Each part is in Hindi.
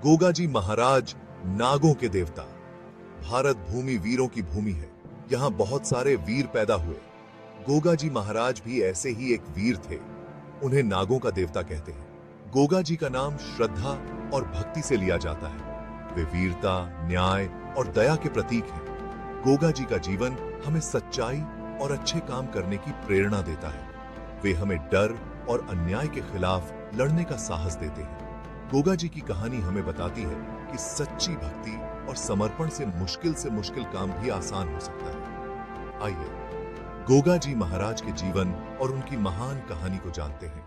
गोगा जी महाराज नागों के देवता। भारत भूमि वीरों की भूमि है। यहाँ बहुत सारे वीर पैदा हुए। गोगा जी महाराज भी ऐसे ही एक वीर थे। उन्हें नागों का देवता कहते हैं। गोगा जी का नाम श्रद्धा और भक्ति से लिया जाता है। वे वीरता, न्याय और दया के प्रतीक हैं। गोगा जी का जीवन हमें सच्चाई और अच्छे काम करने की प्रेरणा देता है। वे हमें डर और अन्याय के खिलाफ लड़ने का साहस देते हैं। गोगा जी की कहानी हमें बताती है कि सच्ची भक्ति और समर्पण से मुश्किल काम भी आसान हो सकता है। आइए गोगा जी महाराज के जीवन और उनकी महान कहानी को जानते हैं।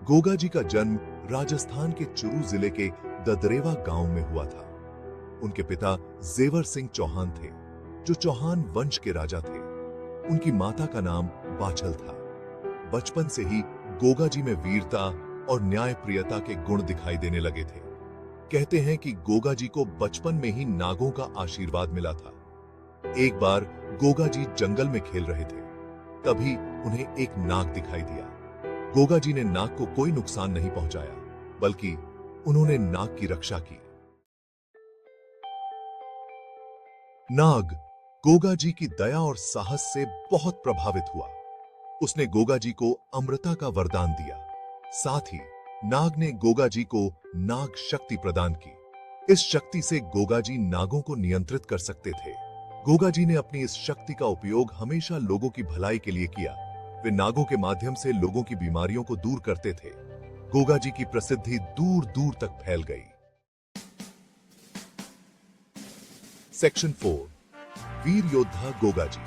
गोगा जी का जन्म राजस्थान के चुरू जिले के ददरेवा गांव में हुआ था। उनके पिता जेवर सिंह चौहान थे, जो चौहान वंश के राजा थे। उनकी माता का नाम बाछल था। बचपन से ही गोगा जी में वीरता और न्यायप्रियता के गुण दिखाई देने लगे थे। कहते हैं कि गोगा जी को बचपन में ही नागों का आशीर्वाद मिला था। एक बार गोगा जी जंगल में खेल रहे थे, तभी उन्हें एक नाग दिखाई दिया। गोगा जी ने नाग को कोई नुकसान नहीं पहुंचाया, बल्कि उन्होंने नाग की रक्षा की। नाग गोगा जी की दया और साहस से बहुत प्रभावित हुआ। उसने गोगा जी को अमृता का वरदान दिया। साथ ही नाग ने गोगा जी को नाग शक्ति प्रदान की। इस शक्ति से गोगा जी नागों को नियंत्रित कर सकते थे। गोगा जी ने अपनी इस शक्ति का उपयोग हमेशा लोगों की भलाई के लिए किया। वे नागों के माध्यम से लोगों की बीमारियों को दूर करते थे। गोगा जी की प्रसिद्धि दूर दूर तक फैल गई। सेक्शन 4, वीर योद्धा गोगा जी।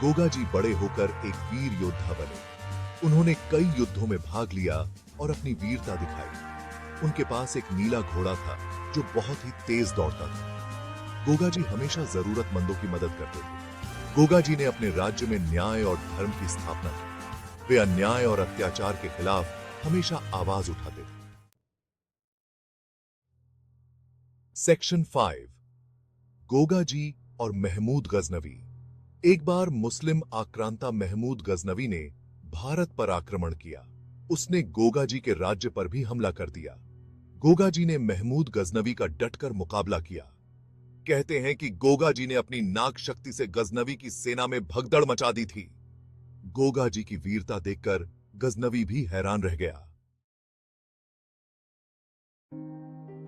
गोगा जी बड़े होकर एक वीर योद्धा बने। उन्होंने कई युद्धों में भाग लिया और अपनी वीरता दिखाई। उनके पास एक नीला घोड़ा था जो बहुत ही तेज दौड़ता था। गोगा जी हमेशा जरूरतमंदों की मदद करते थे। गोगा जी ने अपने राज्य में न्याय और धर्म की स्थापना की। वे अन्याय और अत्याचार के खिलाफ हमेशा आवाज उठाते थे। सेक्शन 5, गोगा जी और महमूद गजनवी। एक बार मुस्लिम आक्रांता महमूद गजनवी ने भारत पर आक्रमण किया। उसने गोगा जी के राज्य पर भी हमला कर दिया। गोगा जी ने महमूद गजनवी का डटकर मुकाबला किया। कहते हैं कि गोगा जी ने अपनी नाग शक्ति से गजनवी की सेना में भगदड़ मचा दी थी। गोगा जी की वीरता देखकर गजनवी भी हैरान रह गया।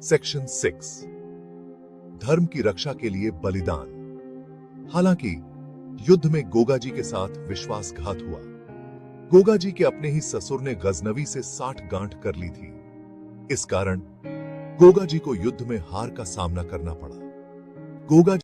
सेक्शन 6, धर्म की रक्षा के लिए बलिदान। हालांकि युद्ध में गोगा जी के साथ विश्वासघात हुआ। गोगा जी के अपने ही ससुर ने गजनवी से 60 गांठ कर ली थी। इस कारण गोगा जी को युद्ध में हार का सामना करना पड़ा। गोगा